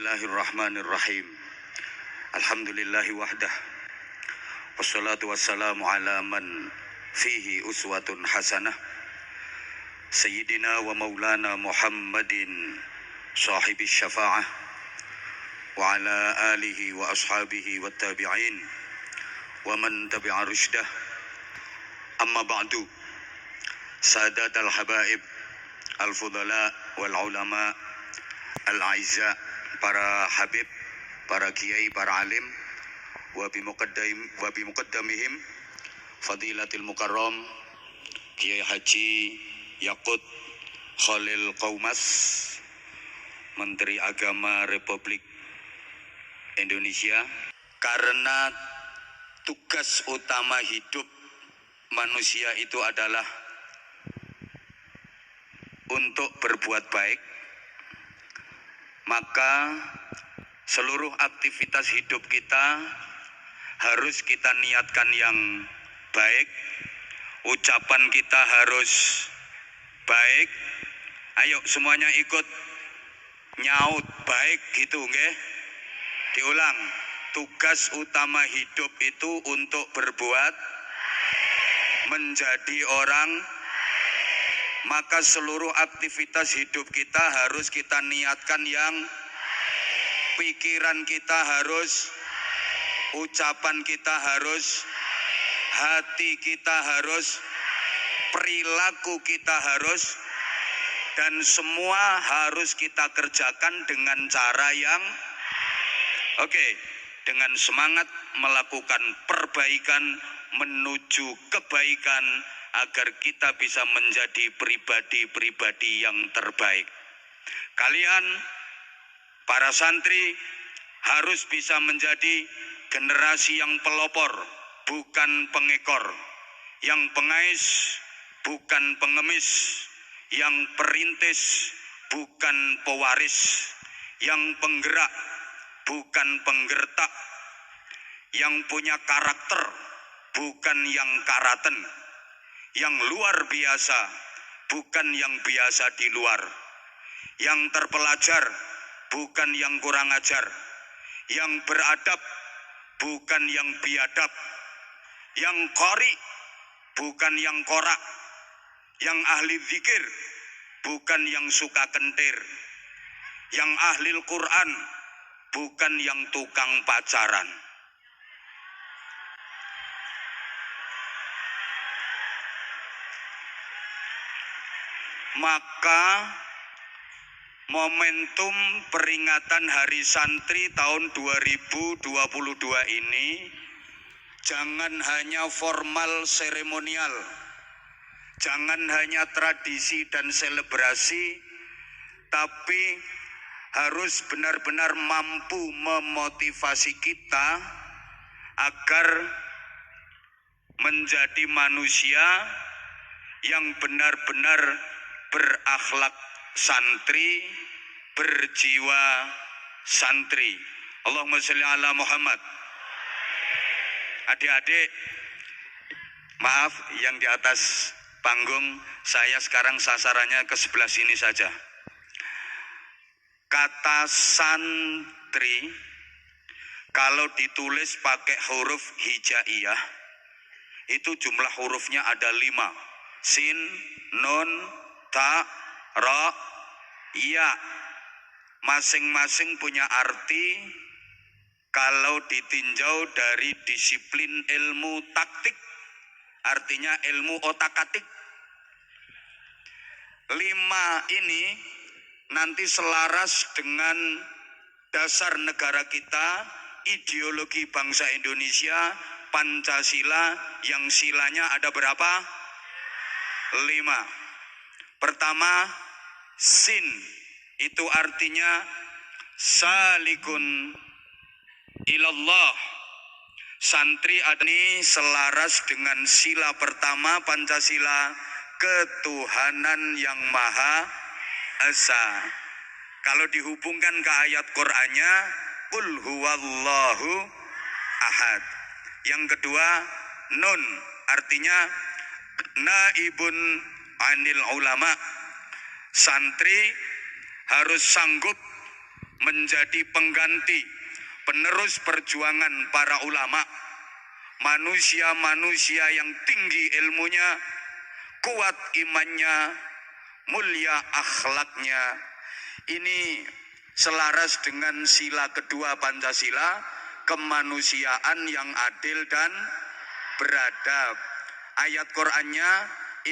Bismillahirrahmanirrahim. Alhamdulillahi wahdah. Wassalatu wassalamu ala man fihi uswatun hasanah. Sayyidina wa maulana Muhammadin sahibi syafa'ah. Wa ala alihi wa ashabihi wa tabi'in. Wa man tabi'a rushdah. Amma ba'du. Sadat al-habaib, al-fudala wal-ulama, al-aizza, para habib, para kiai, para alim, wa bimuqaddamihim fadilatil mukarram Kiai Haji Yaqut Khalil Qaumas, Menteri Agama Republik Indonesia. Karena tugas utama hidup manusia itu adalah untuk berbuat baik, maka seluruh aktivitas hidup kita harus kita niatkan yang baik, ucapan kita harus baik. Ayo semuanya ikut nyaut baik gitu, nggih? Diulang. Tugas utama hidup itu untuk berbuat, menjadi orang, maka seluruh aktivitas hidup kita harus kita niatkan yang pikiran kita harus, ucapan kita harus, hati kita harus, perilaku kita harus, dan semua harus kita kerjakan dengan cara yang dengan semangat melakukan perbaikan menuju kebaikan agar kita bisa menjadi pribadi-pribadi yang terbaik. Kalian para santri harus bisa menjadi generasi yang pelopor, bukan pengekor, yang pengais, bukan pengemis, yang perintis, bukan pewaris, yang penggerak, bukan penggertak, yang punya karakter, bukan yang karaten, yang luar biasa, bukan yang biasa di luar, yang terpelajar, bukan yang kurang ajar, yang beradab, bukan yang biadab, yang qari, bukan yang korak, yang ahli zikir, bukan yang suka kentir, yang ahli Al-Quran, bukan yang tukang pacaran. Maka momentum peringatan Hari Santri tahun 2022 ini jangan hanya formal seremonial, jangan hanya tradisi dan selebrasi, tapi harus benar-benar mampu memotivasi kita agar menjadi manusia yang benar-benar berakhlak santri, berjiwa santri. Allahumma sholli ala Muhammad. Adik-adik, maaf yang di atas panggung, saya sekarang sasarannya ke sebelah sini saja. Kata santri kalau ditulis pakai huruf hijaiyah itu jumlah hurufnya ada 5. Sin, nun, ta, ra, ya. Masing-masing punya arti kalau ditinjau dari disiplin ilmu taktik, artinya ilmu otak-atik. 5 ini nanti selaras dengan dasar negara kita, ideologi bangsa Indonesia, Pancasila, yang silanya ada berapa? 5. Pertama, sin, itu artinya salikun ilallah. Santri ini selaras dengan sila pertama Pancasila, ketuhanan yang Maha Esa. Kalau dihubungkan ke ayat Qur'annya, qul huwallahu ahad. Yang kedua, nun, artinya naibun anil ulama. Santri harus sanggup menjadi pengganti penerus perjuangan para ulama, manusia-manusia yang tinggi ilmunya, kuat imannya, mulia akhlaknya. Ini selaras dengan sila kedua Pancasila, kemanusiaan yang adil dan beradab. Ayat Qur'annya,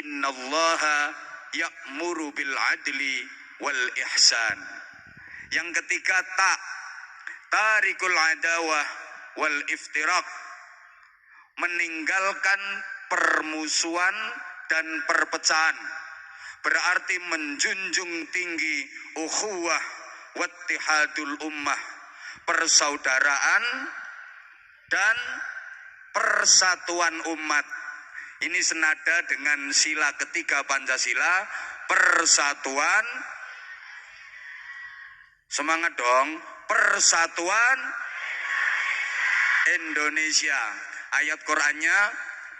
innallaha ya'muru bil adli wal ihsan. Yang ketiga, tarikul adawah wal iftirak, meninggalkan permusuhan dan perpecahan, berarti menjunjung tinggi ukhuwah wattihadul ummah, persaudaraan dan persatuan umat. Ini senada dengan sila ketiga Pancasila, persatuan, semangat dong, persatuan Indonesia. Ayat Qur'annya,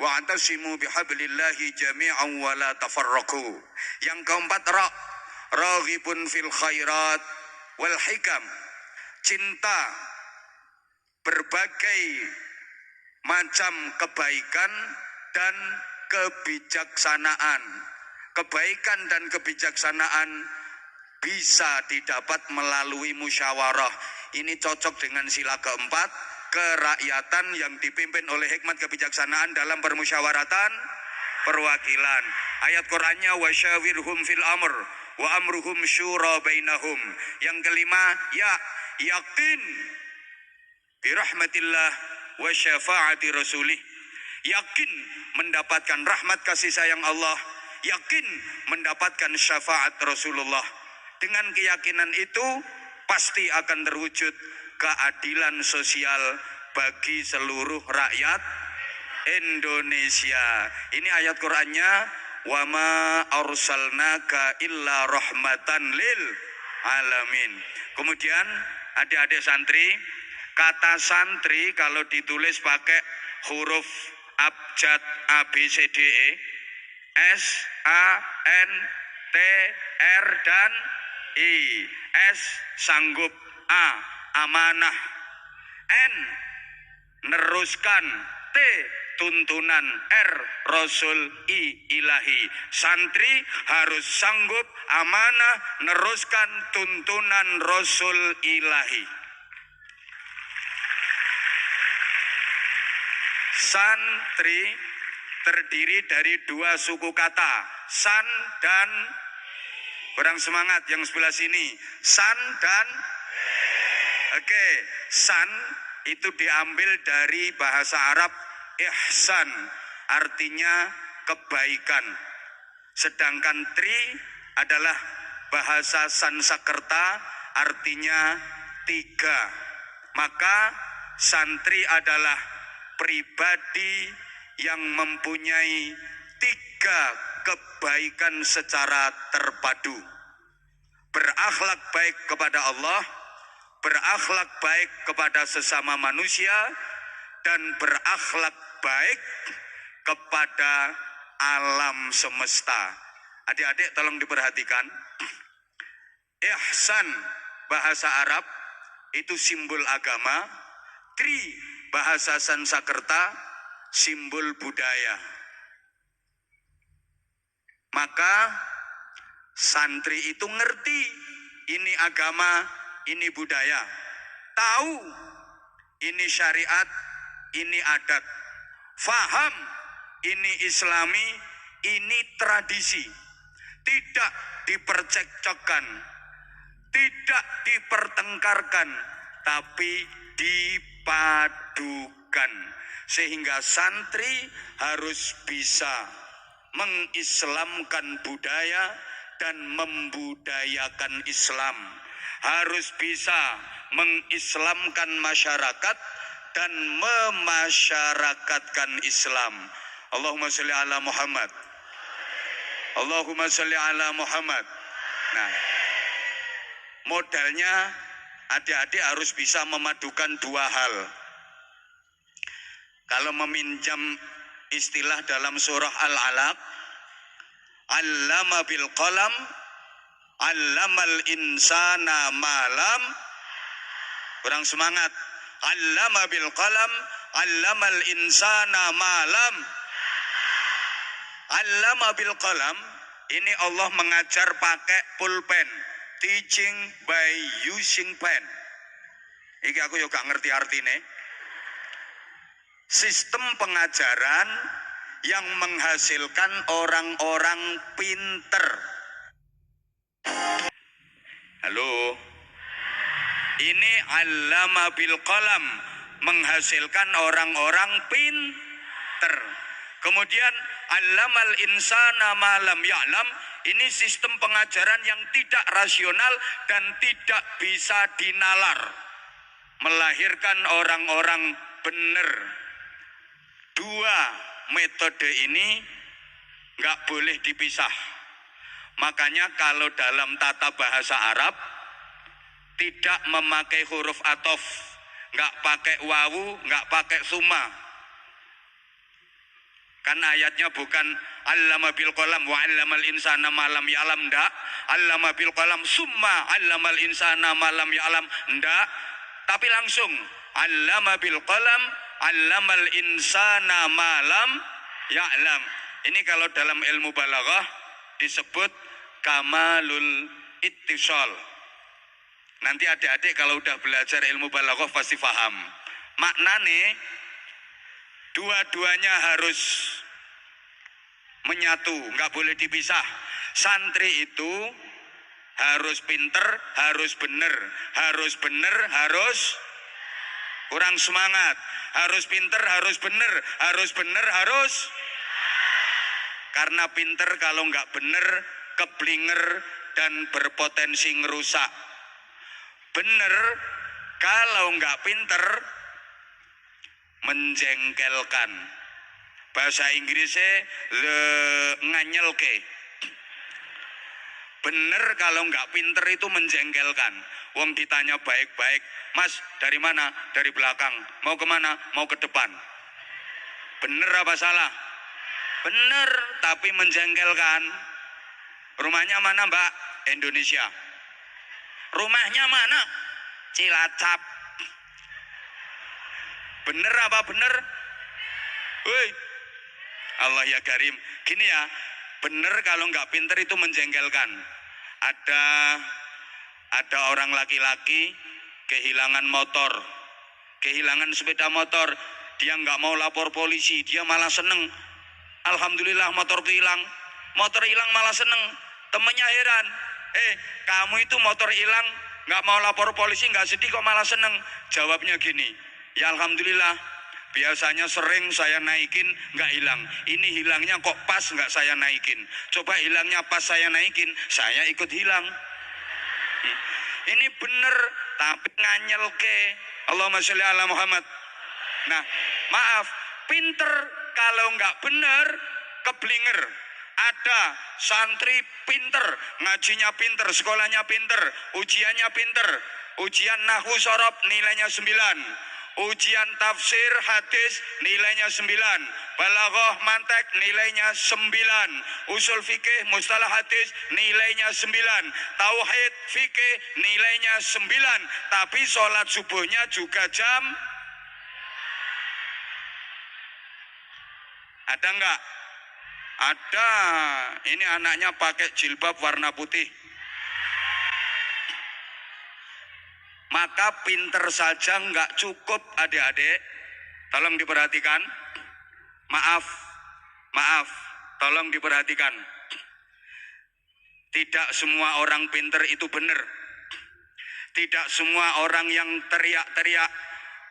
wa'tasimu bihablillahi jami'an wa la tafarraqu. Yang keempat, raghibun fil khairat wal hikam, cinta berbagai macam kebaikan dan kebijaksanaan. Kebaikan dan kebijaksanaan bisa didapat melalui musyawarah. Ini cocok dengan sila keempat, kerakyatan yang dipimpin oleh hikmat kebijaksanaan dalam permusyawaratan perwakilan. Ayat Qur'annya, wasyawirhum fil amr wa amruhum syura bainahum. Yang kelima, yakin birahmatillah wa syafaati rasulih, yakin mendapatkan rahmat kasih sayang Allah, yakin mendapatkan syafaat Rasulullah. Dengan keyakinan itu pasti akan terwujud keadilan sosial bagi seluruh rakyat Indonesia. Ini ayat Qur'annya, wa ma arsalnaka illa rahmatan lil alamin. Kemudian adik-adik santri, kata santri kalau ditulis pakai huruf abjad A B C D E, S A N T R dan I. S sanggup, A amanah, N neruskan, T tuntunan, R rasul, I ilahi. Santri harus sanggup, amanah, neruskan tuntunan rasul ilahi. Santri terdiri dari dua suku kata, san dan, kurang semangat yang sebelah sini, san dan, oke, san itu diambil dari bahasa Arab ihsan, artinya kebaikan. Sedangkan tri adalah bahasa Sansekerta, artinya tiga. Maka santri adalah pribadi yang mempunyai tiga kebaikan secara terpadu. Berakhlak baik kepada Allah, berakhlak baik kepada sesama manusia, dan berakhlak baik kepada alam semesta. Adik-adik tolong diperhatikan. Ihsan bahasa Arab itu simbol agama, tri bahasa Sansekerta simbol budaya. Maka santri itu ngerti ini agama, ini budaya. Tahu ini syariat, ini adat. Faham ini islami, ini tradisi. Tidak dipercekcokkan, tidak dipertengkarkan, tapi dipadukan. Sehingga santri harus bisa mengislamkan budaya dan membudayakan Islam. Harus bisa mengislamkan masyarakat dan memasyarakatkan Islam. Allahumma sholli ala Muhammad. Allahumma sholli ala Muhammad. Nah, modalnya adik-adik harus bisa memadukan dua hal. Kalau meminjam istilah dalam surah Al-Alaq, allama bil qalam, allamal insana malam Kurang semangat. Allama bil qalam, allamal insana malam. Allama bil qalam, ini Allah mengajar pakai pulpen. Teaching by using pen. Iki aku juga ngerti artinya. Sistem pengajaran yang menghasilkan orang-orang pinter. Halo. Ini allama bil qalam, menghasilkan orang-orang pinter. Kemudian allamal insana malam ya'lam, ini sistem pengajaran yang tidak rasional dan tidak bisa dinalar. Melahirkan orang-orang benar. Dua metode ini nggak boleh dipisah. Makanya kalau dalam tata bahasa Arab tidak memakai huruf atof, nggak pakai wawu, nggak pakai summa. Kan ayatnya bukan allama bil qalam wa allamal insana malam ya'lam, ndak. Allama bil qalam summa allamal insana malam ya'lam, ndak. Tapi langsung allama bil qalam allamal insana malam ya'lam. Ini kalau dalam ilmu balaghah disebut kamalul ittisal. Nanti adik-adik kalau udah belajar ilmu balaghah pasti paham. Maknanya dua-duanya harus menyatu, nggak boleh dipisah. Santri itu harus pinter, harus bener, harus kurang semangat. Harus pinter, harus bener, harus. Karena pinter kalau nggak bener, keblinger dan berpotensi ngerusak. Bener kalau nggak pinter, menjengkelkan. Bahasa Inggrisnya nganyelke. Bener kalau nggak pinter itu menjengkelkan. Wong ditanya baik-baik, Mas dari mana? Dari belakang. Mau kemana? Mau ke depan. Bener apa salah? Bener, tapi menjengkelkan. Rumahnya mana Mbak? Indonesia. Rumahnya mana? Cilacap. Bener apa bener? Woi, Allah ya Karim. Gini ya, bener kalau nggak pinter itu menjengkelkan. Ada orang laki-laki kehilangan motor, kehilangan sepeda motor. Dia nggak mau lapor polisi, dia malah seneng. Alhamdulillah motor hilang malah seneng. Temennya heran, kamu itu motor hilang nggak mau lapor polisi, nggak sedih kok malah seneng. Jawabnya gini, ya alhamdulillah, biasanya sering saya naikin nggak hilang, ini hilangnya kok pas nggak saya naikin. Coba hilangnya pas saya naikin, saya ikut hilang. Ini bener tapi nganyel ke. Allahumma sholli ala Muhammad. Nah, maaf, pinter kalau nggak bener keblinger. Ada santri pinter, ngajinya pinter, sekolahnya pinter, ujiannya pinter. Ujian nahwu sorob nilainya 9. Ujian tafsir hadis nilainya 9. Balaghah mantek nilainya 9. Usul fikih mustalah hadis nilainya 9. Tauhid fikih nilainya 9. Tapi sholat subuhnya juga jam. Ada enggak? Ada. Ini anaknya pakai jilbab warna putih. Maka pinter saja enggak cukup adik-adik. Tolong diperhatikan. Maaf, tolong diperhatikan. Tidak semua orang pinter itu benar. Tidak semua orang yang teriak-teriak.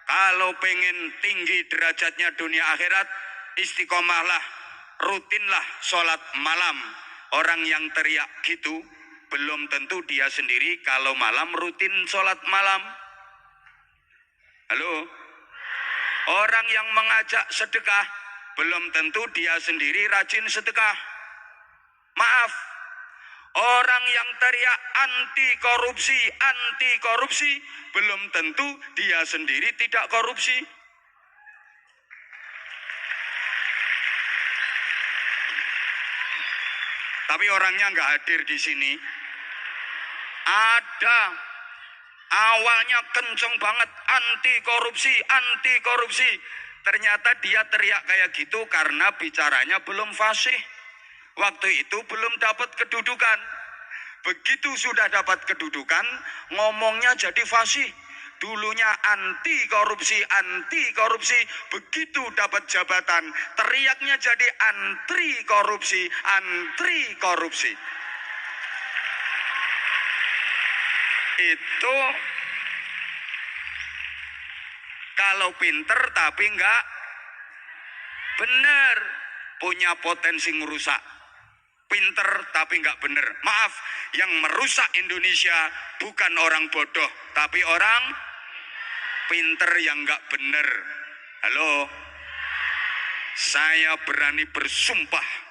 Kalau pengen tinggi derajatnya dunia akhirat, istiqomahlah, rutinlah sholat malam. Orang yang teriak gitu, belum tentu dia sendiri kalau malam rutin sholat malam. Halo? Orang yang mengajak sedekah, belum tentu dia sendiri rajin sedekah. Maaf, orang yang teriak anti korupsi, belum tentu dia sendiri tidak korupsi. Tapi orangnya nggak hadir di sini. Ada Awalnya kenceng banget anti korupsi. Ternyata dia teriak kayak gitu karena bicaranya belum fasih. Waktu itu belum dapat kedudukan. Begitu sudah dapat kedudukan, ngomongnya jadi fasih. Dulunya anti korupsi. Begitu dapat jabatan, teriaknya jadi antri korupsi. Itu kalau pinter tapi enggak bener, punya potensi ngerusak. Pinter tapi enggak bener. Maaf, yang merusak Indonesia bukan orang bodoh, tapi orang pinter yang enggak bener. Halo, saya berani bersumpah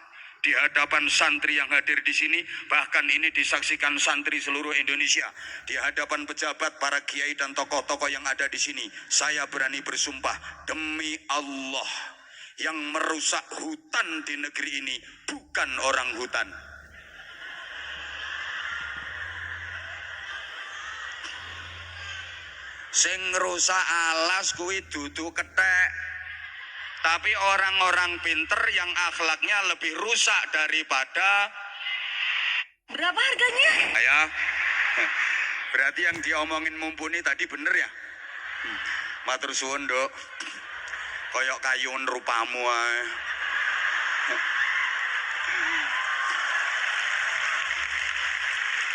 di hadapan santri yang hadir di sini, bahkan ini disaksikan santri seluruh Indonesia, di hadapan pejabat, para kiai dan tokoh-tokoh yang ada di sini, saya berani bersumpah demi Allah, yang merusak hutan di negeri ini bukan orang hutan. Sing ngerusak alas kuwi dudu kethek. Tapi orang-orang pinter yang akhlaknya lebih rusak daripada. Berapa harganya? Ya, berarti yang diomongin mumpuni tadi bener ya? Matur suwun, Dok. Koyok kayun rupamu ae.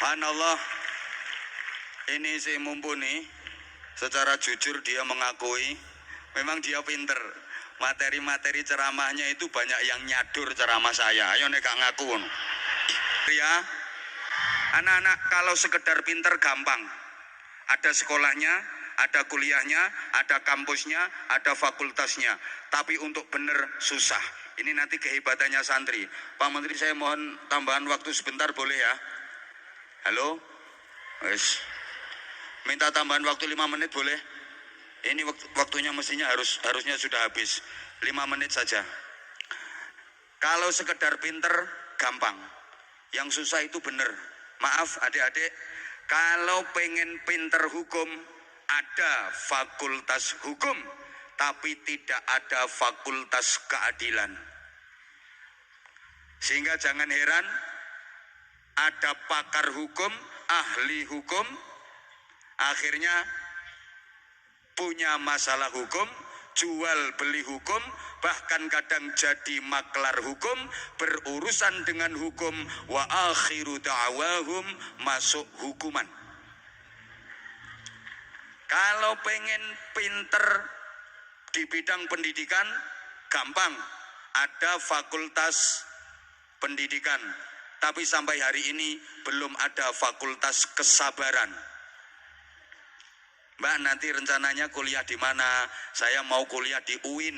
Subhanallah. Ini si mumpuni, secara jujur dia mengakui memang dia pinter. Materi-materi ceramahnya itu banyak yang nyadur ceramah saya. Ayo nek gak ngaku. Ya, anak-anak kalau sekedar pinter gampang. Ada sekolahnya, ada kuliahnya, ada kampusnya, ada fakultasnya. Tapi untuk bener susah. Ini nanti kehebatannya santri. Pak Menteri, saya mohon tambahan waktu sebentar boleh ya? Halo? Wes. Minta tambahan waktu 5 menit boleh? Ini waktunya mestinya harusnya sudah habis. 5 menit saja. Kalau sekedar pinter gampang. Yang susah itu bener. Maaf adik-adik, kalau pengen pinter hukum, ada fakultas hukum, tapi tidak ada fakultas keadilan. Sehingga jangan heran, ada pakar hukum, ahli hukum, akhirnya punya masalah hukum, jual beli hukum, bahkan kadang jadi maklar hukum, berurusan dengan hukum, wa akhiru da'wahum, masuk hukuman. Kalau pengen pinter di bidang pendidikan, gampang, ada fakultas pendidikan, tapi sampai hari ini belum ada fakultas kesabaran. Mbak, nanti rencananya kuliah di mana? Saya mau kuliah di UIN.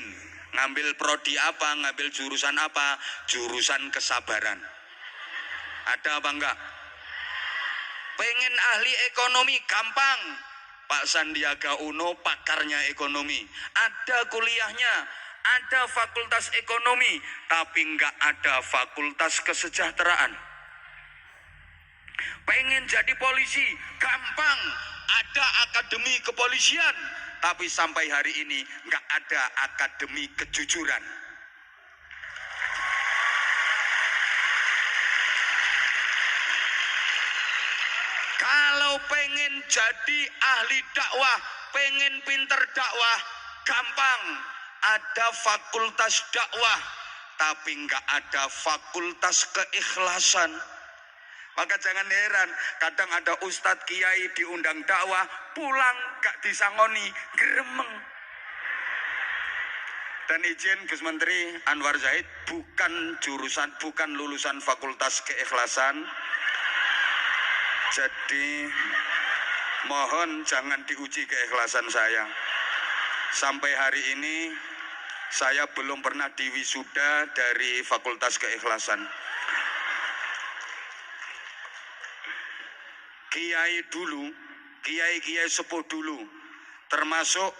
Ngambil prodi apa? Ngambil jurusan apa? Jurusan kesabaran. Ada apa enggak? Pengen ahli ekonomi? Gampang. Pak Sandiaga Uno pakarnya ekonomi. Ada kuliahnya. Ada fakultas ekonomi. Tapi enggak ada fakultas kesejahteraan. Pengen jadi polisi? Gampang. Ada akademi kepolisian, tapi sampai hari ini nggak ada akademi kejujuran. Kalau pengen jadi ahli dakwah, pengen pinter dakwah, gampang. Ada fakultas dakwah, tapi nggak ada fakultas keikhlasan. Maka jangan heran, kadang ada ustadz kiai diundang dakwah, pulang gak disangoni, gremeng. Dan izin Gus Menteri Anwar Zaid, bukan lulusan fakultas keikhlasan. Jadi mohon jangan diuji keikhlasan saya. Sampai hari ini saya belum pernah diwisuda dari fakultas keikhlasan. Kiai dulu, kiai sepuh dulu, termasuk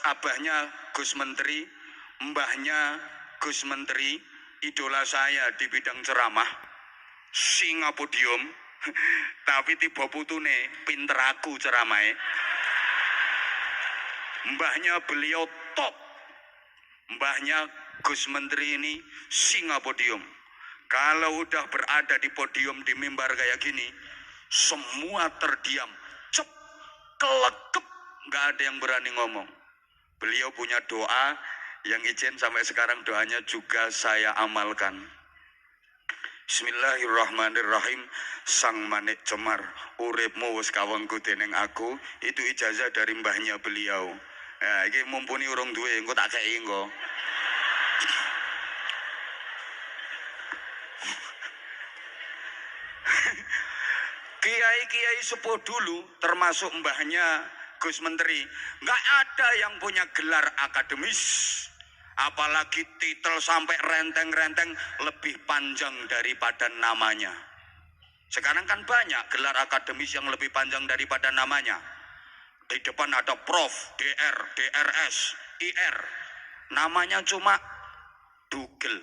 abahnya Gus Menteri, mbahnya Gus Menteri, idola saya di bidang ceramah, Singapodium, Tapi tiba putune pinter aku ceramahe. Mbahnya beliau top. Mbahnya Gus Menteri ini singa podium. Kalau udah berada di podium di mimbar kayak gini, semua terdiam, cep, kelegep, nggak ada yang berani ngomong. Beliau punya doa yang izin sampai sekarang doanya juga saya amalkan. Bismillahirrahmanirrahim. Sang manik cemar, uripmu wis kawengku dening aku. Itu ijazah dari mbahnya beliau. Ya, ini mumpuni urung duwe, engko tak kei engko. Kiai-kiai sepuh dulu, termasuk mbahnya Gus Menteri, nggak ada yang punya gelar akademis. Apalagi titel sampai renteng-renteng lebih panjang daripada namanya. Sekarang kan banyak gelar akademis yang lebih panjang daripada namanya. Di depan ada Prof, DR, DRS, IR. Namanya cuma Dugel.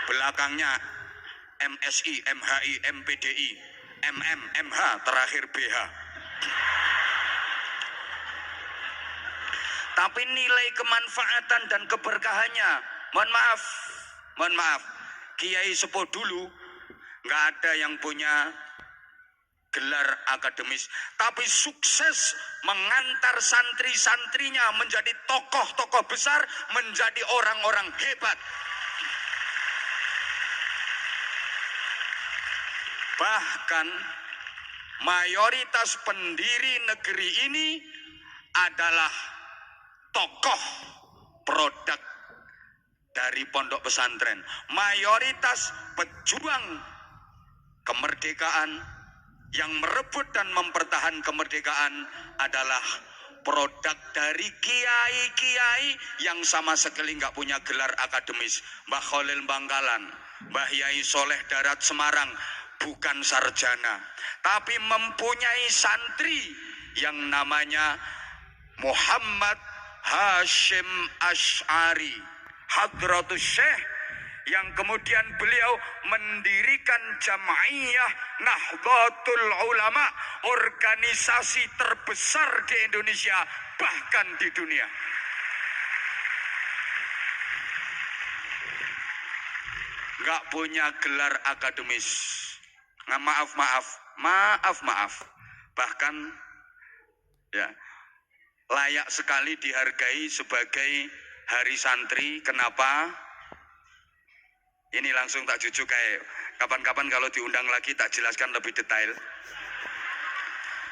Belakangnya MSI, MHI, MPDI, MM, MH, terakhir BH. Tapi nilai kemanfaatan dan keberkahannya, mohon maaf, kiai sepuh dulu nggak ada yang punya gelar akademis, tapi sukses mengantar santri-santrinya menjadi tokoh-tokoh besar, menjadi orang-orang hebat. Bahkan mayoritas pendiri negeri ini adalah tokoh produk dari pondok pesantren. Mayoritas pejuang kemerdekaan yang merebut dan mempertahankan kemerdekaan adalah produk dari kiai-kiai yang sama sekali nggak punya gelar akademis. Mbah Khalil Bangkalan, Mbah Yai Soleh Darat Semarang, bukan sarjana, tapi mempunyai santri yang namanya Muhammad Hashim Asy'ari, Hadratus Syekh, yang kemudian beliau mendirikan Jam'iyah Nahdlatul Ulama, organisasi terbesar di Indonesia, bahkan di dunia. Nggak punya gelar akademis. Nah, maaf. Bahkan ya layak sekali dihargai sebagai hari santri. Kenapa? Ini langsung tak jujuk kayak kapan-kapan kalau diundang lagi tak jelaskan lebih detail.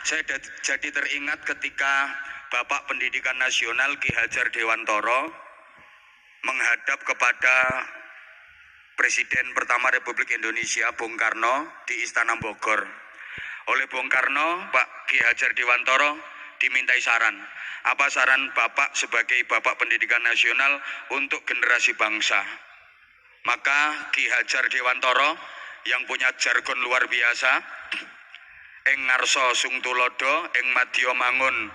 Saya jadi teringat ketika Bapak Pendidikan Nasional Ki Hajar Dewantoro menghadap kepada Presiden pertama Republik Indonesia Bung Karno di Istana Bogor. Oleh Bung Karno, Pak Ki Hajar Dewantoro dimintai saran. Apa saran Bapak sebagai Bapak Pendidikan Nasional untuk generasi bangsa? Maka Ki Hajar Dewantoro yang punya jargon luar biasa, ing ngarsa sung tulodo, ing madya mangun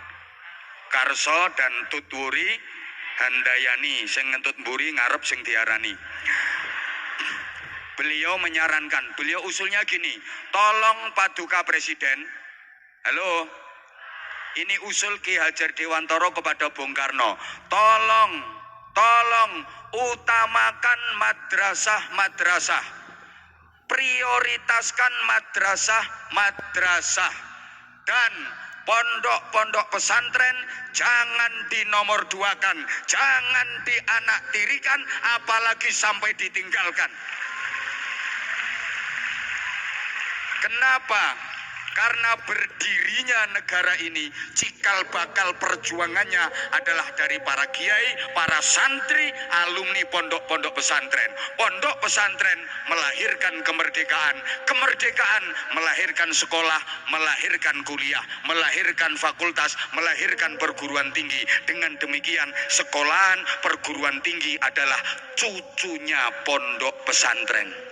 karso dan tutwuri handayani, sing ngentut mburi ngarep sing diarani. Beliau menyarankan, beliau usulnya gini, tolong Paduka Presiden, halo, ini usul Ki Hajar Dewantoro kepada Bung Karno, tolong utamakan madrasah, prioritaskan madrasah, dan pondok-pondok pesantren jangan dinomorduakan, jangan dianaktirikan, apalagi sampai ditinggalkan. Kenapa? Karena berdirinya negara ini, cikal bakal perjuangannya adalah dari para kiai, para santri, alumni pondok-pondok pesantren. Pondok pesantren melahirkan kemerdekaan, kemerdekaan melahirkan sekolah, melahirkan kuliah, melahirkan fakultas, melahirkan perguruan tinggi. Dengan demikian, sekolahan perguruan tinggi adalah cucunya pondok pesantren.